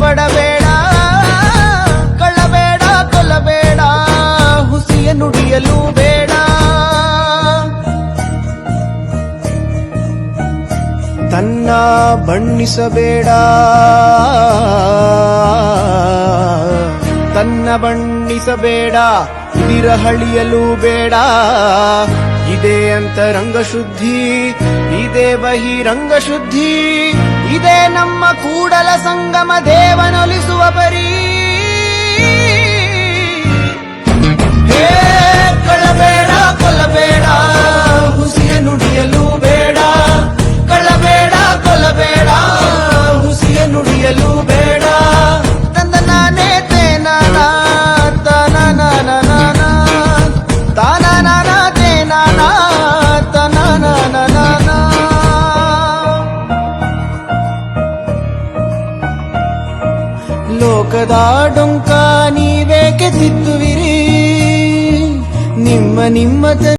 ಪಡಬೇಡ, ಕಳ್ಳಬೇಡ ಕೊಲ್ಲಬೇಡ, ಹುಸಿಯ ನುಡಿಯಲು ಬೇಡ. ತನ್ನ ಬಣ್ಣಿಸಬೇಡ, ತನ್ನ ಬಣ್ಣಿಸಬೇಡ, ವಿರಹಳಿಯಲು ಬೇಡ. ಇದೇ ಅಂತರಂಗ ಶುದ್ಧಿ, ಇದೇ ಬಹಿರಂಗ ಶುದ್ಧಿ, ಇದೇ ನಮ್ಮ ಕೂಡಲ ಸಂಗಮ ದೇವನೊಲಿಸುವ ಪರಿ. ಹೇ ಕಳ್ಳಬೇಡ ಕೊಲ್ಲಬೇಡ, ಹುಸಿಯ ನುಡಿಯಲು ಬೇಡ, ಕಳ್ಳಬೇಡ ಕೊಲ್ಲಬೇಡ, ಹುಸಿಯ ನುಡಿಯಲು ಬೇಡ. ತಂದ ನಾನೇ ತೇನಾನ ತನನ ತಾನಾನ ತೇನಾನ ತನನ. ಲೋಕದ ಡೊಂಕ ನೀವೇಕೆ ತಿದ್ದುವಿರಿ, ನಿಮ್ಮ